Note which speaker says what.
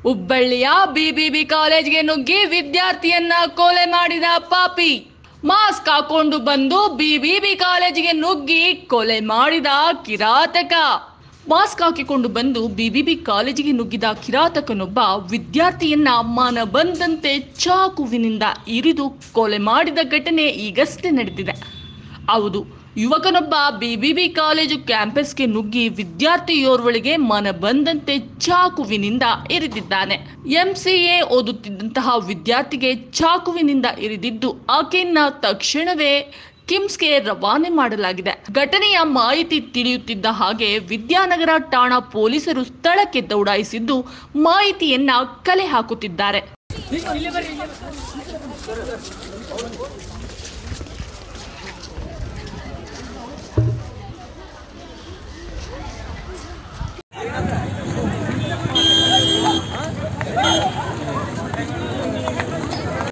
Speaker 1: ಹುಬ್ಬಳ್ಳಿಯ ಬಿಬಿಬಿ ಕಾಲೇಜ್ಗೆ ನುಗ್ಗಿ ವಿದ್ಯಾರ್ಥಿಯನ್ನ ಕೊಲೆ ಮಾಡಿದ ಪಾಪಿ. ಮಾಸ್ಕ್ ಹಾಕೊಂಡು ಬಂದು ಬಿಬಿಬಿ ಕಾಲೇಜಿಗೆ ನುಗ್ಗಿ ಕೊಲೆ ಮಾಡಿದ ಕಿರಾತಕ. ಮಾಸ್ಕ್ ಹಾಕಿಕೊಂಡು ಬಂದು ಬಿಬಿಬಿ ಕಾಲೇಜಿಗೆ ನುಗ್ಗಿದ ಕಿರಾತಕನೊಬ್ಬ ವಿದ್ಯಾರ್ಥಿಯನ್ನ ಮನಬಂದಂತೆ ಚಾಕುವಿನಿಂದ ಇರಿದು ಕೊಲೆ ಮಾಡಿದ ಘಟನೆ ಈಗಷ್ಟೇ ನಡೆದಿದೆ. ಹೌದು, ಯುವಕನೊಬ್ಬ ಬಿಬಿಬಿ ಕಾಲೇಜು ಕ್ಯಾಂಪಸ್ಗೆ ನುಗ್ಗಿ ವಿದ್ಯಾರ್ಥಿಯೋರ್ವಳಿಗೆ ಮನಬಂದಂತೆ ಚಾಕುವಿನಿಂದ ಇರಿದಿದ್ದಾನೆ. ಎಂಸಿಎ ಓದುತ್ತಿದ್ದಂತಹ ವಿದ್ಯಾರ್ಥಿಗೆ ಚಾಕುವಿನಿಂದ ಇರಿದಿದ್ದು ಆಕೆಯನ್ನ ತಕ್ಷಣವೇ ಕಿಮ್ಸ್ಗೆ ರವಾನೆ ಮಾಡಲಾಗಿದೆ. ಘಟನೆಯ ಮಾಹಿತಿ ತಿಳಿಯುತ್ತಿದ್ದ ಹಾಗೆ ವಿದ್ಯಾನಗರ ಠಾಣಾ ಪೊಲೀಸರು ಸ್ಥಳಕ್ಕೆ ದೌಡಾಯಿಸಿದ್ದು ಮಾಹಿತಿಯನ್ನ ಕಲೆ ಹಾಕುತ್ತಿದ್ದಾರೆ.